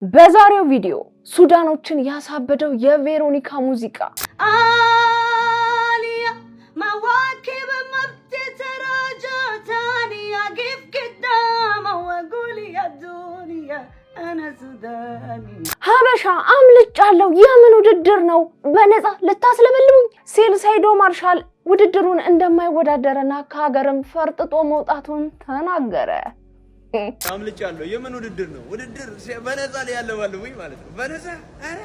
በዛሬው ቪዲዮ ሱዳኖችን ያሳበደው የቬሮኒካ ሙዚቃ አሊያ ማዋኪብ መብት ተራጃታኒያ ጊፍ ግዳማ ወጉሊያ ዱንያ አና ሱዳኒ ሀበሻ አምልጫለሁ የምን ውድድር ነው በነፃ ልታስለበልቡኝ ሲል ሰይዶ ማርሻል ውድድሩን እንደማይወዳደርና ከሀገርም ፈርጥጦ መውጣቱን ተናገረ። አምልጫለሁ የምን ውድድር ነው ውድድር በነፃ ላይ ያለባልሁኝ ማለት ነው በነፃ አረ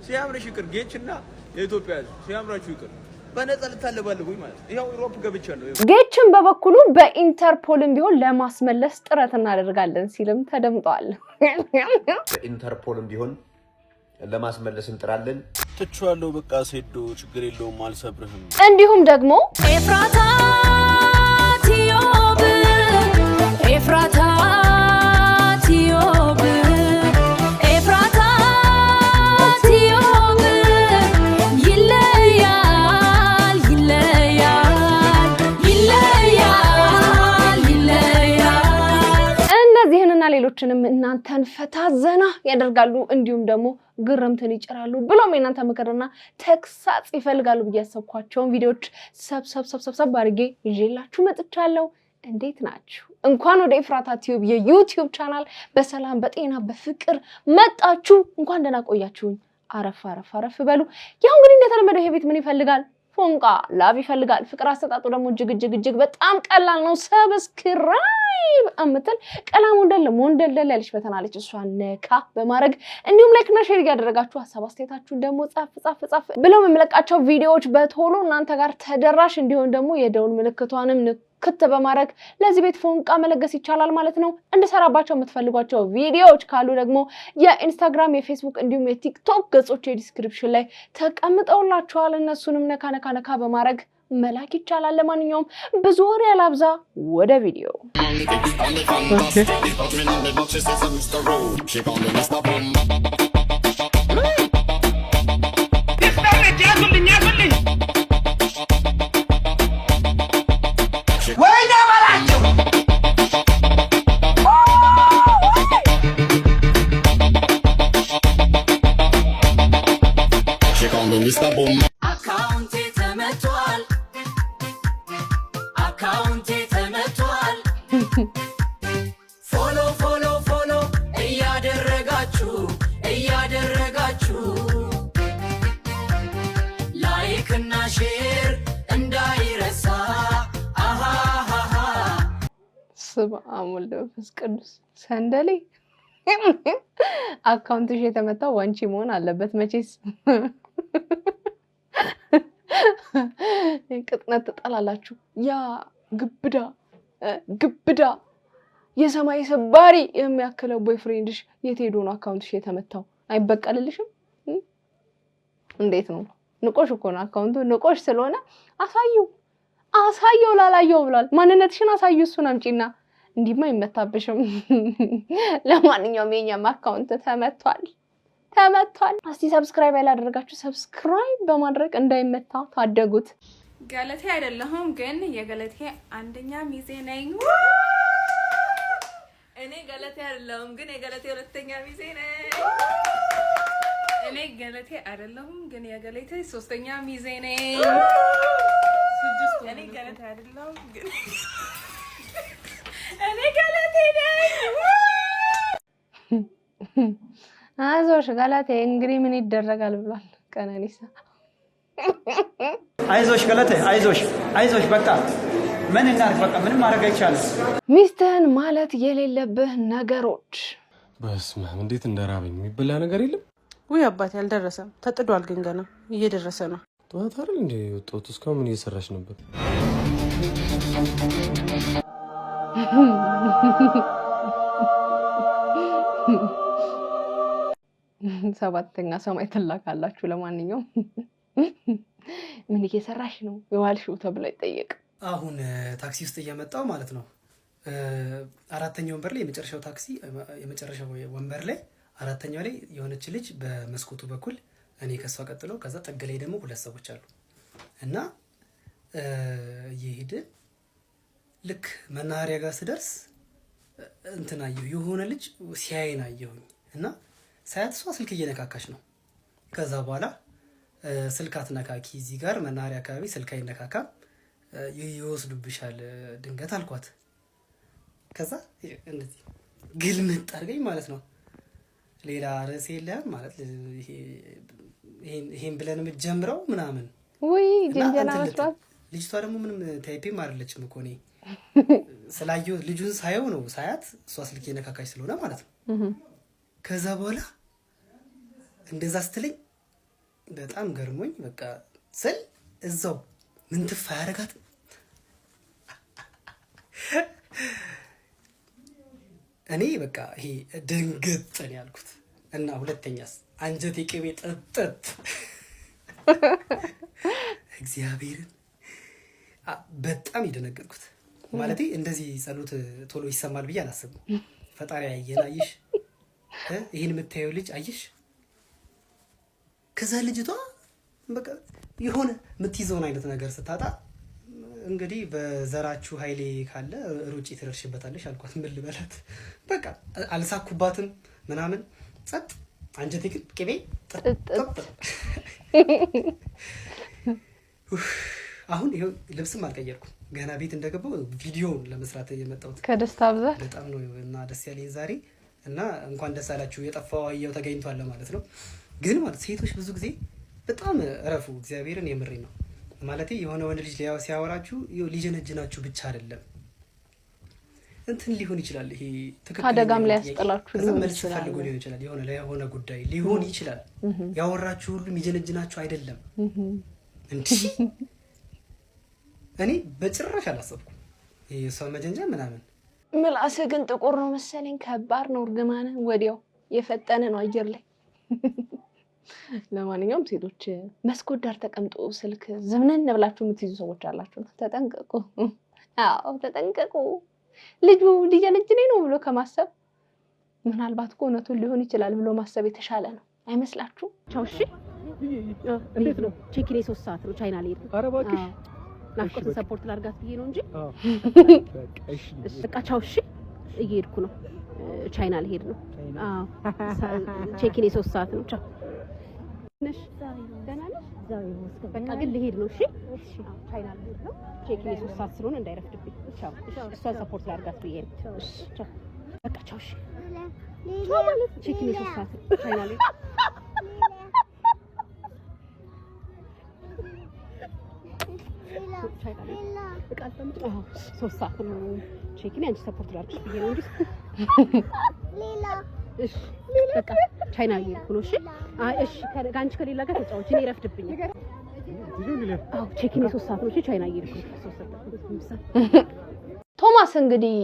ሲያምርሽ ይቅር ጌችና የኢትዮጵያ ሲያምራችሁ ይቅር በነፃ ልታለባልሁኝ ማለት ነው ያው ዩሮፕ ገብቻለሁ ጌችን በበኩሉ በኢንተርፖልም ቢሆን ለማስመለስ ጥረት እናደርጋለን ሲልም ተደምጧል በኢንተርፖልም ቢሆን ለማስመለስ እንጥራለን ትቻለሁ በቃ ሰይዶ ችግር የለውም አልሰብርህም እንዲሁም ደግሞ ኤፍራታ ቲዮብ ኤፍራታ ሌሎችንም እናንተን ፈታ ዘና ያደርጋሉ እንዲሁም ደግሞ ግርምትን ይጭራሉ ብሎም እናንተ ምክርና ተክሳጽ ይፈልጋሉ በያሰብኳቸውን ቪዲዮዎች ሰብሰብ አድርጌ ይዤላችሁ መጥቻለሁ። እንዴት ናችሁ? እንኳን ወደ ኤፍራታ ቲዩብ የዩቲዩብ ቻናል በሰላም በጤና በፍቅር መጣችሁ። እንኳን ደህና ቆያችሁኝ። አረፍ በሉ። ያው እንግዲህ እንደተለመደው ይሄ ቤት ምን ይፈልጋል? ፎንቃ ላቭ ይፈልጋል። ፍቅር አሰጣጡ ደግሞ እጅግ በጣም ቀላል ነው። ሰብስክራይብ አምጥል ቀላም ወንደል ያለች በተናለች እሷን ነካ በማድረግ እንዲሁም ላይክ እና ሼር ያደረጋችሁ ሐሳብ አስተያየታችሁን ደግሞ ጻፍ ብለው መመለቃቸው ቪዲዮዎች በቶሎ እናንተ ጋር ተደራሽ እንዲሆን ደግሞ የደውል ምልክቷንም ክት በማድረግ ለዚህ ቤት ፎንቃ መለገስ ይቻላል ማለት ነው። እንድሰራባቸው የምትፈልጓቸው ቪዲዮዎች ካሉ ደግሞ የኢንስታግራም የፌስቡክ እንዲሁም የቲክቶክ ገጾች ዲስክሪፕሽን ላይ ተቀምጠውላችኋል። እነሱንም ነካ በማድረግ መላክ ይቻላል። ለማንኛውም ብዙ ወሬ ያላብዛ ወደ ቪዲዮ ፎሎ እያደረጋችሁ ላይክ እና ሼር እንዳይረሳ ስም አሞልደ መንፈስ ቅዱስ ሰንደሌ አካውንትሽ የተመታው ዋንቺ መሆን አለበት መቼስ ቅጥነት ተጣላላችሁ ያ ግብዳ የሰማይ ሰባሪ የሚያከለው ቦይፍሬንድሽ የት ሄዶ ነው አካውንትሽ የተመታው አይበቀልልሽም እንዴት ነው ንቆሽ እኮ ነው አካውንቱ ንቆሽ ስለሆነ አሳየው ላላየው ብሏል ማንነትሽን አሳዩ እሱን አምጪና እንዲማ ይመታብሽም ለማንኛውም የኛም አካውንት ተመቷል እስቲ ሰብስክራይብ ያላደረጋችሁ ሰብስክራይብ በማድረግ እንዳይመታ ታደጉት ገለቴ አይደለሁም ግን የገለቴ አንደኛ ሚዜ ነኝ እኔ ገለቴ አይደለሁም ግን የገለቴ ሁለተኛ ሚዜ ነኝ እኔ ገለቴ አይደለሁም ግን የገለቴ ሶስተኛ ሚዜ ነኝ እኔ ገለቴ አይደለሁም ግን እኔ ገለቴ ነኝ አይዞሽ ገለቴ እንግዲህ ምን ይደረጋል ብሏል ቀነኒሳ አይዞሽ ገለቴ አይዞሽ በቃ ምን እናርግ በቃ ምንም ማድረግ አይቻልም ሚስትህን ማለት የሌለብህ ነገሮች በስመ አብ እንዴት እንደራበኝ የሚበላ ነገር የለም ወይ አባቴ አልደረሰም ተጥዷል ግን ገና እየደረሰ ነው ጠዋት አይደል እንዴ ወጣሁት እስካሁን ምን እየሰራሽ ነበር ሰባተኛ ሰማይ ተላካላችሁ ለማንኛውም ምን እየሰራሽ ነው የዋልሽው ተብሎ ይጠየቅ አሁን ታክሲ ውስጥ እየመጣው ማለት ነው አራተኛው ወንበር ላይ የመጨረሻው ወንበር ላይ አራተኛው ላይ የሆነች ልጅ በመስኮቱ በኩል እኔ ከሷ ቀጥሎ ከዛ ጥግ ላይ ደግሞ ሁለት ሰዎች አሉ እና ይሄድ ልክ መናኸሪያ ጋር ስደርስ እንትና የሆነ ልጅ ሲያይን አየሁኝ እና ሳያት እሷ ስልክ እየነካካች ነው። ከዛ በኋላ ስልክ አትነካኪ፣ እዚህ ጋር መናኸሪያ አካባቢ ስልክ አይነካካም ይወስዱብሻል ድንገት አልኳት። ከዛ እንደዚህ ግልምጥ አድርገኝ ማለት ነው። ሌላ ርዕስ የለህም ማለት ይሄን ብለን የምትጀምረው ምናምን ወይ ጀንጀና መስራት። ልጅቷ ደግሞ ምንም ታይፔም አይደለችም እኮ እኔ ስላየሁ ልጁን ሳየው ነው ሳያት እሷ ስልክ የነካካች ስለሆነ ማለት ነው። ከዛ በኋላ እንደዛ ስትለኝ በጣም ገርሞኝ በቃ ስል እዛው ምንትፍ አያረጋት እኔ በቃ ይሄ ድንግጥ ነው ያልኩት። እና ሁለተኛስ አንጀቴ ቅቤ ጥጥት እግዚአብሔርን በጣም የደነገጥኩት ማለቴ እንደዚህ ጸሎት ቶሎ ይሰማል ብዬ አላሰብኩም። ፈጣሪ ያየን አየሽ፣ ይሄን የምታየው ልጅ አየሽ። ከዛ ልጅቷ በቃ የሆነ የምትይዘውን አይነት ነገር ስታጣ እንግዲህ በዘራችሁ ኃይሌ ካለ ሩጪ ትደርሽበታለሽ አልኳት። ምን ልበላት በቃ አልሳኩባትም ምናምን ጸጥ። አንጀቴ ግን ቅቤ ጥጥ። አሁን ይሄው ልብስም አልቀየርኩም ገና ቤት እንደገባው ቪዲዮውን ለመስራት የመጣሁት ከደስታ ብዛት በጣም ነው እና ደስ ያለኝ ዛሬ። እና እንኳን ደስ አላችሁ የጠፋው አየው ተገኝቷል ማለት ነው። ግን ማለት ሴቶች ብዙ ጊዜ በጣም እረፉ። እግዚአብሔርን የምሬን ነው ማለት የሆነ ወንድ ልጅ ሲያወራችሁ ሊጀነጅናችሁ ብቻ አይደለም እንትን ሊሆን ይችላል። ይሄ ትክክል አደጋም ላይ ያስጠላችሁ ሊሆን ይችላል። ሊሆን ይችላል የሆነ ለሆነ ጉዳይ ሊሆን ይችላል። ያወራችሁ ሁሉ የሚጀነጅናችሁ አይደለም እንዴ። እኔ በጭራሽ አላሰብኩም ይሄ ሰው መጀንጃ ምናምን። ምላስ ግን ጥቁር ነው መሰለኝ። ከባድ ነው እርግማን፣ ወዲያው የፈጠነ ነው አየር ላይ። ለማንኛውም ሴቶች መስኮት ዳር ተቀምጦ ስልክ ዝምነን ብላችሁ የምትይዙ ሰዎች አላችሁ፣ ተጠንቀቁ። አዎ ተጠንቀቁ። ልጁ ሊጀነጅኔ ነው ብሎ ከማሰብ ምናልባት እኮ እውነቱን ሊሆን ይችላል ብሎ ማሰብ የተሻለ ነው አይመስላችሁ? ቻው። እሺ እንዴት ነው? ቼኪኔ 3 ሰዓት ነው ቻይና ላይ ሄድኩ። ኧረ እባክሽ ናፍቆት ሰፖርት ላድርጋት ብዬ ነው እንጂ በቃ ቻው። እሺ እየሄድኩ ነው፣ ቻይና ልሄድ ነው። አዎ ቼኪኔ 3 ሰዓት ነው። ቻው ነሽ? ደህና ነሽ? በቃ ግን ልሄድ ነው። እሺ ቻይና ልሄድ ነው። ቼኪኔ 3 ሰዓት ስለሆነ እንዳይረፍድብኝ። ቻው። እሷን ሰፖርት ላድርጋት ብዬ ነው። እሺ ቻው። በቃ ቻው። እሺ ቻው ማለት ቼኪኔ 3 ሰዓት ቻይና ልሄድ ሶስት ሰዓት ነው ቼኪኔ። አንቺ ሰፖርት ላድርግሽ ብዬ ነው እንጂ እሺ በቃ ቻይና እየሄድኩ ነው። እሺ እሺ ከአንቺ ከሌላ ጋር ተጫወች፣ እኔ ይረፍድብኝ። አዎ ቼኪኔ 3 ሰዓት ነው። እሺ ቻይና እየሄድኩ ነው። ቶማስ እንግዲህ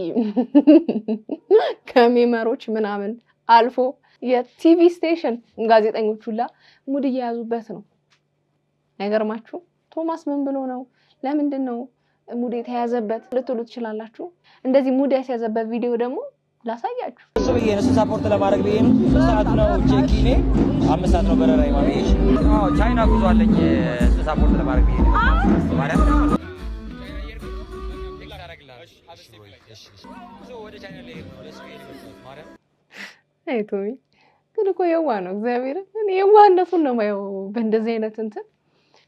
ከሜመሮች ምናምን አልፎ የቲቪ ስቴሽን ጋዜጠኞች ሁላ ሙድ እየያዙበት ነው። አይገርማችሁ? ቶማስ ምን ብሎ ነው? ለምንድን ነው ሙድ የተያዘበት ልትሉ ትችላላችሁ። እንደዚህ ሙድ ያስያዘበት ቪዲዮ ደግሞ ላሳያችሁ። እሱ ብዬ ነው ሰፖርት ለማድረግ ብዬ ነው። 3 ሰዓት ነው ቼኪኔ፣ 5 ሰዓት ነው በረራይ ማለት ነው። አዎ ቻይና ጉዞ አለኝ ሰፖርት ለማድረግ ብዬ ነው ማለት ነው። አይ ቶሚ ግን እኮ የዋህ ነው። እግዚአብሔር እኔ የዋህነቱን ነው የማየው በእንደዚህ አይነት እንትን።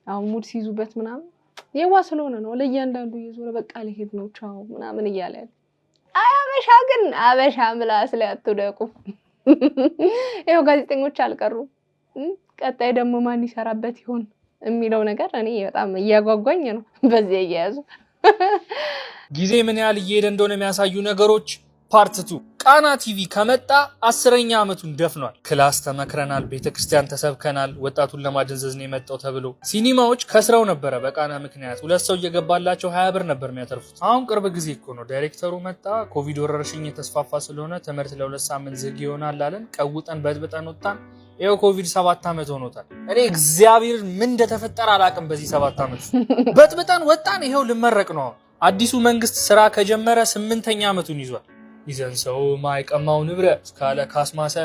አሁን ሙድ ሲይዙበት ምናምን የዋህ ስለሆነ ነው። ለእያንዳንዱ እየዞረ በቃ ልሄድ ነው ቻው ምናምን እያለ ያለ። አይ አበሻ ግን አበሻ ምላስ ላይ አትውደቁ። ይኸው ጋዜጠኞች አልቀሩ። ቀጣይ ደግሞ ማን ይሰራበት ይሆን የሚለው ነገር እኔ በጣም እያጓጓኝ ነው። በዚህ እያያዙ ጊዜ ምን ያህል እየሄደ እንደሆነ የሚያሳዩ ነገሮች ፓርት 2 ቃና ቲቪ ከመጣ 10ኛ ዓመቱን ደፍኗል። ክላስ ተመክረናል፣ ቤተክርስቲያን ተሰብከናል፣ ወጣቱን ለማደንዘዝ ነው የመጣው ተብሎ ሲኒማዎች ከስረው ነበረ። በቃና ምክንያት 2 ሰው እየገባላቸው 20 ብር ነበር የሚያተርፉት። አሁን ቅርብ ጊዜ እኮ ነው ዳይሬክተሩ መጣ፣ ኮቪድ ወረርሽኝ የተስፋፋ ስለሆነ ትምህርት ለ2 ሳምንት ዝግ ይሆናል አለን። ቀውጠን በጥብጠን ወጣን። ይኸው ኮቪድ 7 ዓመት ሆኖታል። እኔ እግዚአብሔር ምን እንደተፈጠረ አላውቅም። በዚህ 7 ዓመት በጥብጠን ወጣን። ይኸው ልመረቅ ነው። አዲሱ መንግስት ስራ ከጀመረ 8ኛ ዓመቱን ይዟል። ይዘን ሰው ማይቀማው ንብረት ካለ ካስማሰ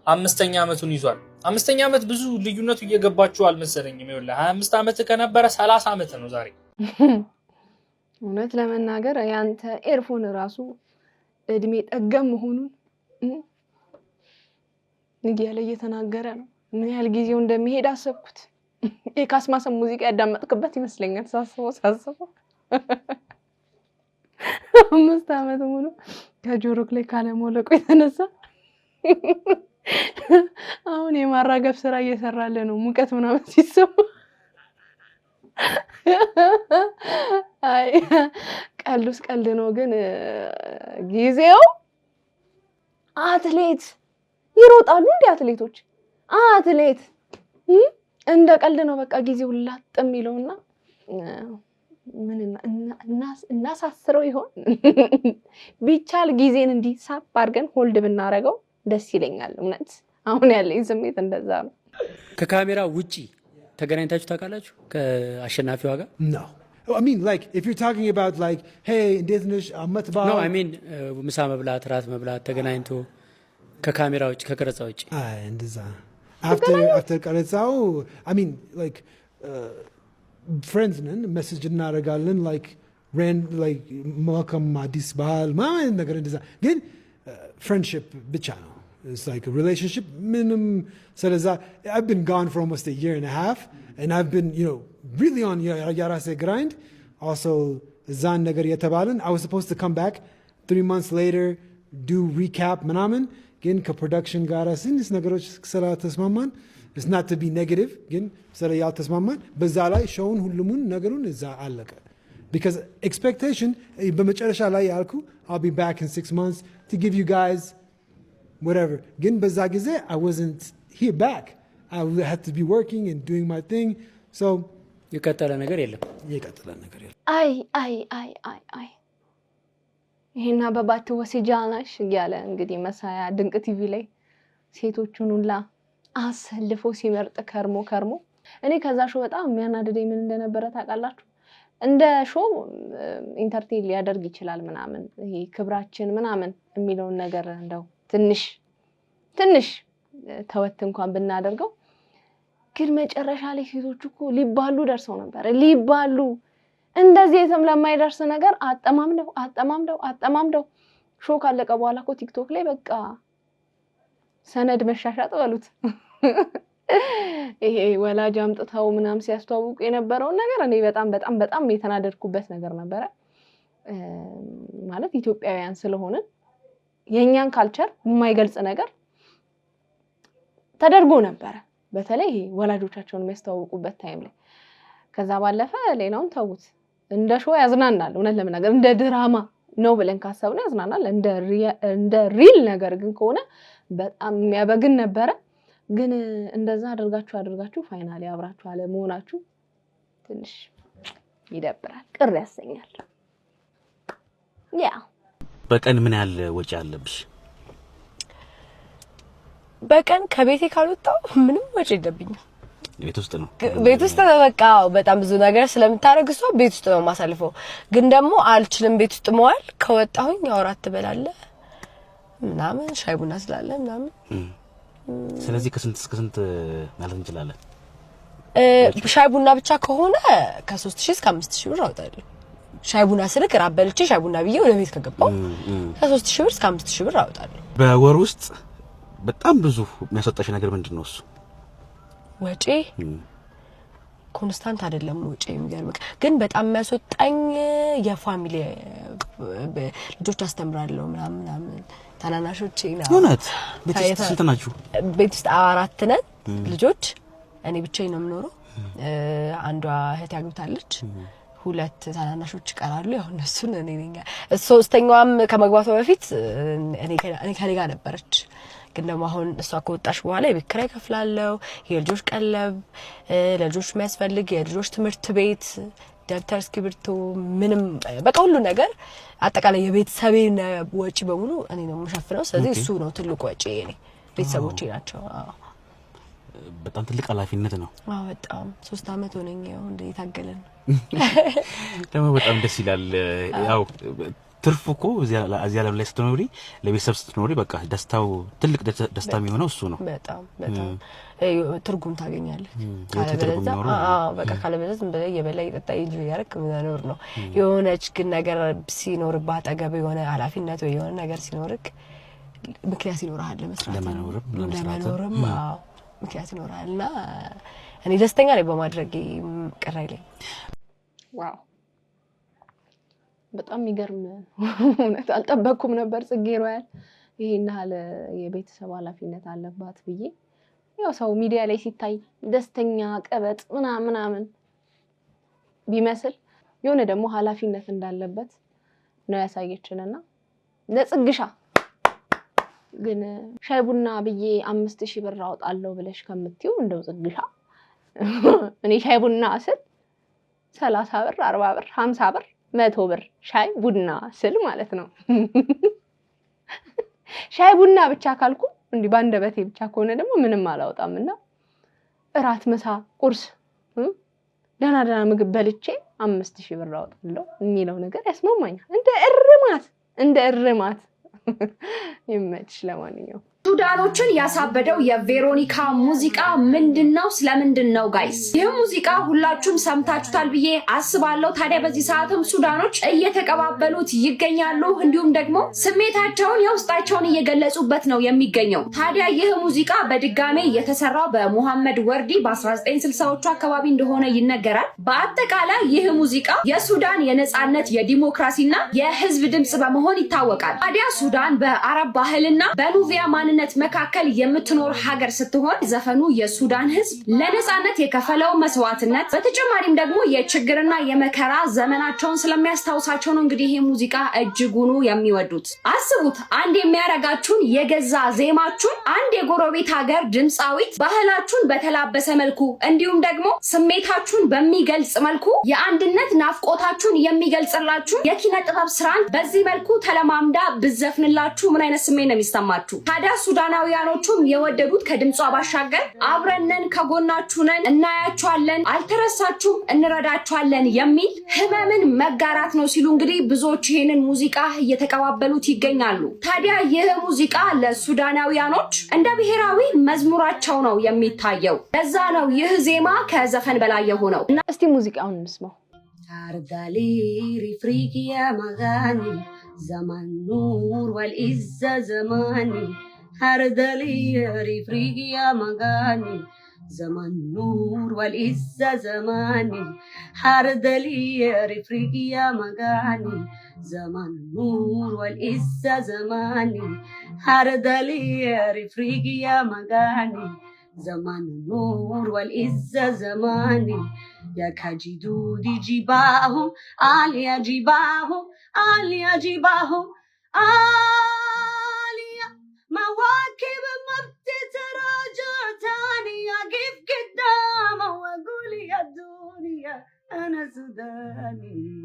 5ኛ ዓመቱን ይዟል። 5ኛ ዓመት ብዙ ልዩነቱ እየገባችሁ አልመሰለኝም። ይኸውልህ 25 ዓመት ከነበረ 30 ዓመት ነው ዛሬ። እውነት ለመናገር ያንተ ኤርፎን ራሱ እድሜ ጠገም መሆኑን ንጊያለ እየተናገረ ነው ምን ያህል ጊዜው እንደሚሄድ አሰብኩት የካስማሰ ሙዚቃ ያዳመጥክበት ይመስለኛል ሳስበው 5 አመት ሙሉ ከጆሮክ ላይ ካለ ሞለቁ የተነሳ አሁን የማራገብ ስራ እየሰራለ ነው ሙቀት ምናምን ሲሰማ አይ ቀልዱስ ቀልድ ነው ግን ጊዜው አትሌት ይሮጣሉ እንዴ አትሌቶች አትሌት እንደ ቀልድ ነው በቃ ጊዜው ላጥም ይለውና ምን እናሳስረው ይሆን ቢቻል ጊዜን እንዲሳብ አድርገን ሆልድ ብናረገው ደስ ይለኛል እውነት አሁን ያለኝ ስሜት እንደዛ ነው ከካሜራ ውጪ ተገናኝታችሁ ታውቃላችሁ ከአሸናፊዋ ጋር No. I mean, like, if you're talking about, like, hey, እንዴትነሽ አመትባል No, I mean, ምሳ መብላት ራት መብላት ተገናኝቶ ከካሜራ ውጪ ከቀረጻ ውጪ እንደዛ after ቀረጻው I mean, like, friends ነን ሜሴጅ እናደርጋለን like መልካም አዲስ ባህል ምናምን ነገር እንደዛ ግን friendship ብቻ ነው It's like a relationship minimum. So I've been gone for almost a year and a half, and I've been, really on Yarase grind. Also, Zan Nagar Yatabalan. I was supposed to come back 3 months later, do recap Manaman. Again, production garasin. This Nagaroch Sala Tasmaman. It's not to be negative. Again, Sala Yal Tasmaman. But Zalai shown Hulumun Nagarun is Alaka. Because expectation, I'll be back in 6 months to give you guys whatever. Again, bazagize, I wasn't here back. I had to be working and doing my thing. So, የቀጠለ ነገር የለም። አይ ይሄና በባት ወሲጃናሽ ያለ እንግዲህ መሳያ ድንቅ ቲቪ ላይ ሴቶቹን ሁላ አሰልፎ ሲመርጥ ከርሞ እኔ ከዛ ሾው በጣም የሚያናድደኝ ምን እንደነበረ ታውቃላችሁ እንደ ሾው ኢንተርቴይን ሊያደርግ ይችላል ምናምን ይሄ ክብራችን ምናምን የሚለውን ነገር እንደው ትንሽ ተወት እንኳን ብናደርገው ግን መጨረሻ ላይ ሴቶቹ እኮ ሊባሉ ደርሰው ነበር ሊባሉ እንደዚህ የትም ለማይደርስ ነገር አጠማምደው ሾው ካለቀ በኋላ እኮ ቲክቶክ ላይ በቃ ሰነድ መሻሻጥ በሉት ይሄ ወላጅ አምጥተው ምናም ሲያስተዋውቁ የነበረው ነገር እኔ በጣም የተናደድኩበት ነገር ነበር ማለት ኢትዮጵያውያን ስለሆነ የኛን ካልቸር የማይገልጽ ነገር ተደርጎ ነበር በተለይ ወላጆቻቸውን የሚያስተዋውቁበት ታይም ላይ ከዛ ባለፈ ሌላውን ተውት እንደ ሾው ያዝናናል እውነት ለምናገር እንደ ድራማ ነው ብለን ካሰብን ያዝናናል እንደ ሪል ነገር ግን ከሆነ በጣም የሚያበግን ነበር ግን እንደዛ አድርጋችሁ ፋይናሊ አብራችሁ አለ መሆናችሁ ትንሽ ይደብራል ቅር ያሰኛል ያ በቀን ምን ያህል ወጪ አለብሽ በቀን ከቤቴ ካልወጣው ምንም ወጪ የለብኝም ቤት ውስጥ ነው በቃ በጣም ብዙ ነገር ስለምታረግ እሷ ቤት ውስጥ ነው ማሳልፈው ግን ደግሞ አልችልም ቤት ውስጥ መዋል ከወጣሁኝ ያወራት ትበላለ ምናምን ሻይ ቡና ስላለ ምናምን ስለዚህ ከስንት እስከ ስንት ማለት እንችላለን ሻይ ቡና ብቻ ከሆነ ከ3000 እስከ 5000 ብር አውጣለሁ ሻይ ቡና ስልክ ራበልቼ ሻይ ቡና ብዬ ወደ ቤት ከገባው ከ3000 ብር እስከ 5000 ብር አውጣለሁ በወር ውስጥ በጣም ብዙ የሚያስወጣሽ ነገር ምንድነው እሱ ወጪ ኮንስታንት አይደለም ወጪ የሚገርም ግን በጣም የሚያስወጣኝ የፋሚሊ ልጆች አስተምራለሁ ምናምን ታናናሾቼ ነው እውነት ቤት ስንት ናችሁ ቤት ውስጥ 4 ነን ልጆች እኔ ብቻዬን ነው የምኖረው አንዷ እህት ያግብታለች 2 ታናናሾች ቀራሉ ያው እነሱን እኔ ነኝ ሶስተኛዋም ከመግባቷ በፊት እኔ ከኔ ጋር ነበረች ግን ደግሞ አሁን እሷ ከወጣሽ በኋላ የቤት ኪራይ ከፍላለሁ የልጆች ቀለብ ለልጆች የሚያስፈልግ የልጆች ትምህርት ቤት ደብተር እስክሪብቶ ምንም በቃ ሁሉ ነገር አጠቃላይ የቤተሰቤን ወጪ በሙሉ እኔ ነው የምሸፍነው ስለዚህ እሱ ነው ትልቁ ወጪ እኔ ቤተሰቦቼ ናቸው በጣም ትልቅ ኃላፊነት ነው በጣም 3 አመት ሆነኝ ያው እንደታገለን ደግሞ በጣም ደስ ይላል ያው ትርፉ እኮ እዚያ ዓለም ላይ ስትኖሪ ለቤተሰብ ስትኖሪ በቃ ደስታው ትልቅ ደስታ የሚሆነው እሱ ነው በጣም ትርጉም ታገኛለህ በቃ ካለበለዚያ ዝም ብለህ የበላ ይጠጣ እንጂ ያረክ ምናኖር ነው የሆነች ግን ነገር ሲኖርባት አጠገብ የሆነ ኃላፊነት ወይ የሆነ ነገር ሲኖርክ ምክንያት ይኖርሃል ለመስራት ለመኖርም ምክንያት ይኖርሃልና እኔ ደስተኛ ነኝ በማድረግ ቅር አይለኝም። ዋው በጣም ይገርም እውነት አልጠበቅኩም ነበር ጽጌ ሮያል ይሄን ያህል የቤተሰብ ኃላፊነት አለባት ብዬ ያው ሰው ሚዲያ ላይ ሲታይ ደስተኛ ቀበጥ ምናምን ቢመስል የሆነ ደግሞ ኃላፊነት እንዳለበት ነው ያሳየችንና ለጽግሻ ግን ሻይ ቡና ብዬ 5000 ብር አውጣለሁ ብለሽ ከምትዩ እንደው ጽግሻ እኔ ሻይ ቡና ስል 30 ብር 40 ብር 50 ብር 100 ብር ሻይ ቡና ስል ማለት ነው ሻይ ቡና ብቻ ካልኩ እንዲ ባንደበቴ ብቻ ከሆነ ደግሞ ምንም አላውጣምና እራት ምሳ ቁርስ ደና ምግብ በልቼ 5000 ብር አውጣለሁ የሚለው ነገር ያስማማኛል እንደ እርማት ይመች ለማንኛውም ሱዳኖችን ያሳበደው የቬሮኒካ ሙዚቃ ምንድነው ስለምንድነው ጋይስ ይሄ ሙዚቃ ሁላችሁም ሰምታችሁታል ብዬ አስባለሁ ታዲያ በዚህ ሰዓትም ሱዳኖች እየተቀባበሉት ይገኛሉ እንዲሁም ደግሞ ስሜታቸውን የውስጣቸውን እየገለጹበት ነው የሚገኘው ታዲያ ይሄ ሙዚቃ በድጋሜ የተሰራው በመሐመድ ወርዲ በ1960ዎቹ አካባቢ እንደሆነ ይነገራል በአጠቃላይ ይሄ ሙዚቃ የሱዳን የነጻነት የዲሞክራሲና የህዝብ ድምጽ በመሆን ይታወቃል ታዲያ ሱዳን በአረብ ባህልና በኑቢያ ማንነት መካከል የምትኖር ሀገር ስትሆን ዘፈኑ የሱዳን ህዝብ ለነጻነት የከፈለው መስዋዕትነት በተጨማሪም ደግሞ የችግርና የመከራ ዘመናቸውን ስለሚያስታውሳቸው ነው እንግዲህ ይሄ ሙዚቃ እጅጉኑ የሚወዱት አስቡት አንድ የሚያረጋችሁን የገዛ ዜማችሁን አንድ የጎረቤት ሀገር ድምጻዊት ባህላችሁን በተላበሰ መልኩ እንዲሁም ደግሞ ስሜታችሁን በሚገልጽ መልኩ የአንድነት ናፍቆታችሁን የሚገልጽላችሁ የኪነ ጥበብ ስራን በዚህ መልኩ ተለማምዳ ብዘፍንላችሁ ምን አይነት ስሜት ነው የሚሰማችሁ ታዲያ ሱዳናውያኖቹም የወደዱት ከድምጿ ባሻገር አብረነን ከጎናችሁ ነን እናያችኋለን አልተረሳችሁም እንረዳችኋለን የሚል ህመምን መጋራት ነው ሲሉ እንግዲህ ብዙዎች ይሄንን ሙዚቃ እየተቀባበሉት ይገኛሉ ታዲያ ይህ ሙዚቃ ለሱዳናውያኖች እንደ ብሔራዊ መዝሙራቸው ነው የሚታየው ለዛ ነው ይህ ዜማ ከዘፈን በላይ የሆነው እስቲ ሙዚቃውን እንስማው ታርዳሊ ሪፍሪኪያ ማጋኒ زمان نور والعزة زماني هردلي رفريقي يا مغاني زمان نور والعزة زماني هردلي رفريقي يا مغاني زمان نور والعزة زماني هردلي رفريقي يا مغاني زمان نور والعزة زماني يا كجدودي جباهم عليا جباهم عليا جباهم عليا مواكب ما بتتراجع تاني اقف قدامه واقول يا الدنيا انا سوداني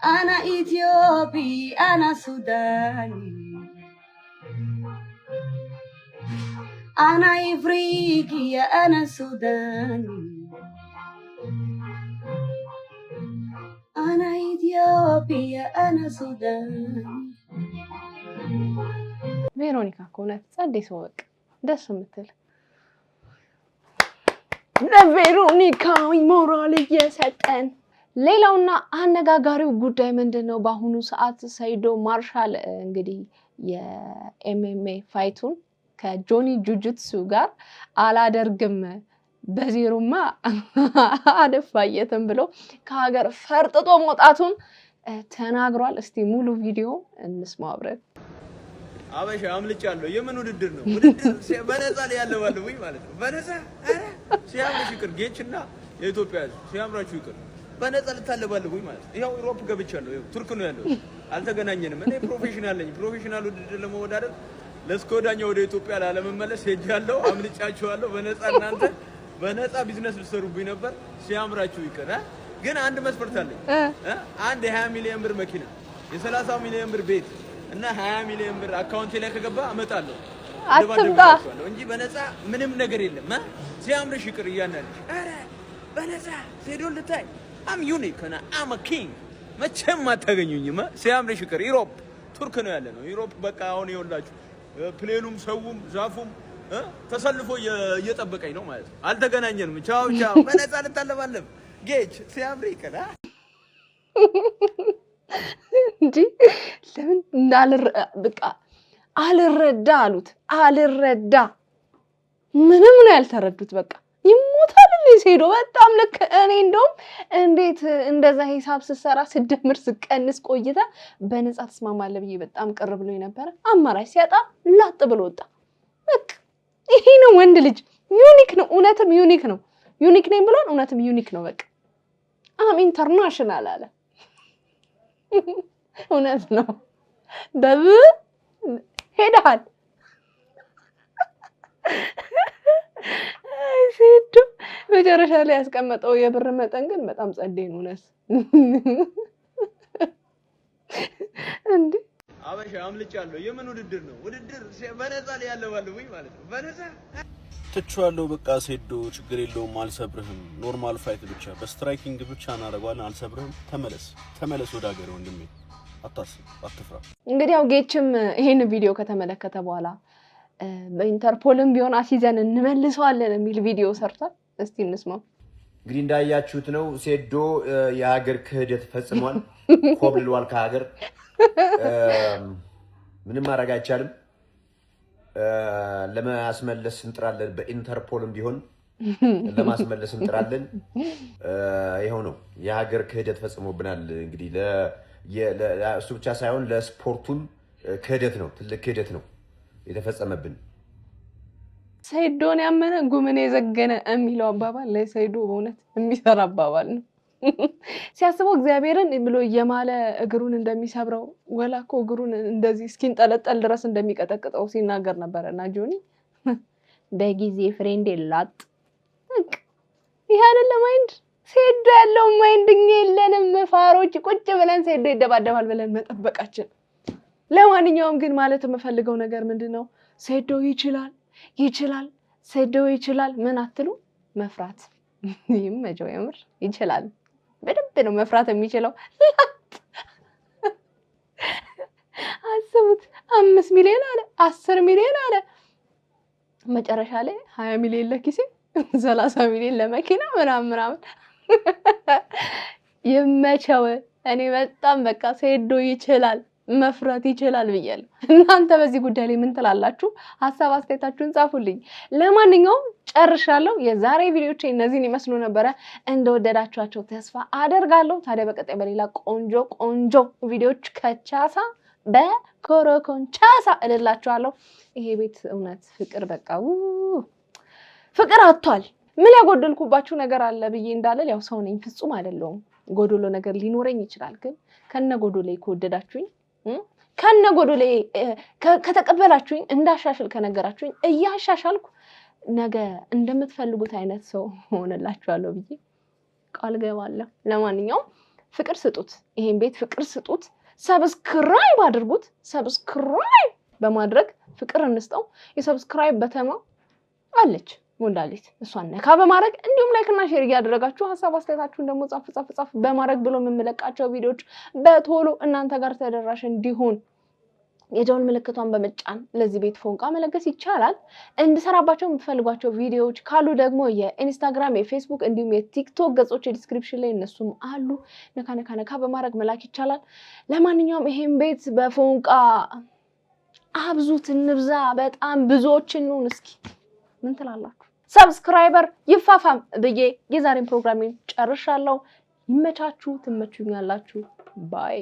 انا اثيوبي انا سوداني انا افريقي انا سوداني انا اثيوبيا انا سوداني ቬሮኒካ ኮነት ጸዴ ሰውቅ ደስ ምትል ለቬሮኒካ ሞራል እየሰጠን ሌላውና አነጋጋሪው ጉዳይ ምንድነው በአሁኑ ሰዓት ሰይዶ ማርሻል እንግዲህ የኤምኤምኤ ፋይቱን ከጆኒ ጁጁትሱ ጋር አላደርግም በዜሮማ አደፋየተም ብሎ ከሀገር ፈርጥጦ መውጣቱን ተናግሯል እስቲ ሙሉ ቪዲዮ እንስማው አብረን አበሻ አምልጫለሁ የምን ውድድር ነው ውድድር በነፃ ላይ ያለው ወይ ማለት ነው በነፃ አረ ሲያምርሽ ይቅር ጌችና የኢትዮጵያ ሲያምራችሁ ይቅር በነፃ ልታለባልሁኝ ማለት ነው ይሄው ዩሮፕ ገብቻለሁ ይሄው ቱርክ ነው ያለው አልተገናኘንም እኔ ፕሮፌሽናል ነኝ ፕሮፌሽናል ውድድር ለመወዳደር ለስኮዳኛ ወደ ኢትዮጵያ ላለመመለስ ሄጃለሁ አምልጫችኋለሁ በነፃ እናንተ በነፃ ቢዝነስ ልትሰሩብኝ ነበር ሲያምራችሁ ይቅር ግን አንድ መስፈርት አለኝ አንድ 20 ሚሊዮን ብር መኪና የ30 ሚሊዮን ብር ቤት እና 20 ሚሊዮን ብር አካውንቴ ላይ ከገባ አመጣለሁ አትምጣ እንጂ በነፃ ምንም ነገር የለም ሲያምርሽ ይቅር እያናለሽ አረ በነፃ ሄዶ ልታይ አም ዩኒክ እና አም ኪንግ መቼም አታገኙኝም ሲያምርሽ ይቅር ዩሮፕ ቱርክ ነው ያለ ነው ዩሮፕ በቃ አሁን ይወላችሁ ፕሌኑም ሰውም ዛፉም ተሰልፎ እየጠበቀኝ ነው ማለት ነው አልተገናኘንም ቻው ቻው በነፃ ልታለባለም ጌች ሲያምር ይቅር እንጂ ለምን በቃ አልረዳ አሉት። አልረዳ ምንም ነው ያልተረዱት። በቃ ይሞታል ሄዶ በጣም ልክ እኔ እንደውም እንዴት እንደዛ ሂሳብ ስሰራ ስደምር ስቀንስ ቆይታ በነፃ ተስማማለህ ብዬ በጣም ቅር ብሎኝ ነበር። አማራጭ ሲያጣ ላጥ ብሎ ወጣ። በቃ ይሄ ነው ወንድ ልጅ። ዩኒክ ነው፣ እውነትም ዩኒክ ነው። ዩኒክ ነኝ ብሎን እውነትም ዩኒክ ነው። በቃ ኢንተርናሽናል አለ። እውነት ነው። ሄደሃል ሴዶ መጨረሻ ላይ ያስቀመጠው የብር መጠን ግን በጣም ጸዴ ነው። እውነት እንዴ አበሻ አምልጫለሁ። የምን ውድድር ነው? ውድድር በነፃ ላይ ያለባል ወይ ማለት ነው። በነፃ ትችዋለሁ። በቃ ሴዶ ችግር የለውም፣ አልሰብርህም። ኖርማል ፋይት ብቻ በስትራይኪንግ ብቻ እናደርገዋለን። አልሰብርህም። ተመለስ ወደ ሀገር ወንድሜ። አታስብ፣ አትፍራ። እንግዲህ ያው ጌችም ይሄን ቪዲዮ ከተመለከተ በኋላ በኢንተርፖልም ቢሆን አሲዘን እንመልሰዋለን የሚል ቪዲዮ ሰርቷል። እስቲ እንስማው። እንግዲህ እንዳያችሁት ነው ሴዶ የሀገር ክህደት ፈጽሟል። ኮብልሏል ከሀገር። ምንም ማድረግ አይቻልም። ለማስመለስ እንጥራለን። በኢንተርፖልም ቢሆን ለማስመለስ እንጥራለን። ይሄው ነው የሀገር ክህደት ፈጽሞብናል። እንግዲህ እሱ ብቻ ሳይሆን ለስፖርቱም ክህደት ነው፣ ትልቅ ክህደት ነው የተፈጸመብን። ሰይዶን ያመነ ጉምን የዘገነ የሚለው አባባል ለሰይዶ በእውነት የሚሰራ አባባል ነው። ሲያስበው እግዚአብሔርን ብሎ የማለ እግሩን እንደሚሰብረው ወላኮ እግሩን እንደዚህ እስኪንጠለጠል ድረስ እንደሚቀጠቅጠው ሲናገር ነበርና ጆኒ በጊዜ ፍሬንድ ላጥ ይሄ አይደለም ማይንድ ሰይዶ ያለው ማይንድ የለንም። ፋሮች ቁጭ ብለን ሰይዶ ይደባደባል ብለን መጠበቃችን። ለማንኛውም ግን ማለት የምፈልገው ነገር ምንድነው? ሰይዶ ይችላል። ሰይዶ ይችላል። ምን አትሉ? መፍራት ይመጀው። የምር ይችላል። በደንብ ነው መፍራት የሚችለው። አስቡት 5 ሚሊዮን አለ 10 ሚሊዮን አለ መጨረሻ ላይ 20 ሚሊዮን ለኪሴ 30 ሚሊዮን ለመኪና ምናምን ይመቸው። እኔ በጣም በቃ ሰይዶ ይችላል መፍራት ይችላል ብያለሁ። እናንተ በዚህ ጉዳይ ላይ ምን ትላላችሁ? ሀሳብ አስተያየታችሁን ጻፉልኝ። ለማንኛውም ጨርሻለሁ። የዛሬ ቪዲዮዎች እነዚህን ይመስሉ ነበረ። እንደወደዳችኋቸው ተስፋ አደርጋለሁ። ታዲያ በቀጣይ በሌላ ቆንጆ ቪዲዮዎች ከቻሳ በኮረኮንቻሳ እልላችኋለሁ። ይሄ ቤት እውነት ፍቅር በቃ ፍቅር አጥቷል። ምን ያጎደልኩባችሁ ነገር አለ ብዬ እንዳልል ያው ሰው ነኝ፣ ፍጹም አይደለሁም። ጎዶሎ ነገር ሊኖረኝ ይችላል። ግን ከነ ጎዶሎ ከወደዳችሁኝ ከነ ጎዶሎ ከተቀበላችሁኝ እንዳሻሽል ከነገራችሁኝ እያሻሻልኩ ነገ እንደምትፈልጉት አይነት ሰው ሆነላችኋለሁ ብዬ ቃል ገባለሁ። ለማንኛውም ፍቅር ስጡት፣ ይሄን ቤት ፍቅር ስጡት። ሰብስክራይብ አድርጉት። ሰብስክራይብ በማድረግ ፍቅር እንስጠው። የሰብስክራይብ በተማ አለች ሞንዳሊት እሷን ነካ በማድረግ እንዲሁም ላይክ እና ሼር እያደረጋችሁ ሀሳብ አስተያየታችሁን ደግሞ ጻፍ በማድረግ ብሎ የምመለቃቸው ቪዲዮዎች በቶሎ እናንተ ጋር ተደራሽ እንዲሆን የደወል ምልክቷን በመጫን ለዚህ ቤት ፎንቃ መለገስ ይቻላል። እንድሰራባቸው የምትፈልጓቸው ቪዲዮዎች ካሉ ደግሞ የኢንስታግራም፣ የፌስቡክ እንዲሁም የቲክቶክ ገጾች ዲስክሪፕሽን ላይ እነሱም አሉ። ነካ በማድረግ መላክ ይቻላል። ለማንኛውም ይሄን ቤት በፎንቃ አብዙት፣ እንብዛ፣ በጣም ብዙዎችን ነው። እስኪ ምን ትላላችሁ? ሰብስክራይበር ይፋፋም ብዬ የዛሬን ፕሮግራሜን ጨርሻለሁ። ይመቻችሁ፣ ትመቹኛላችሁ። ባይ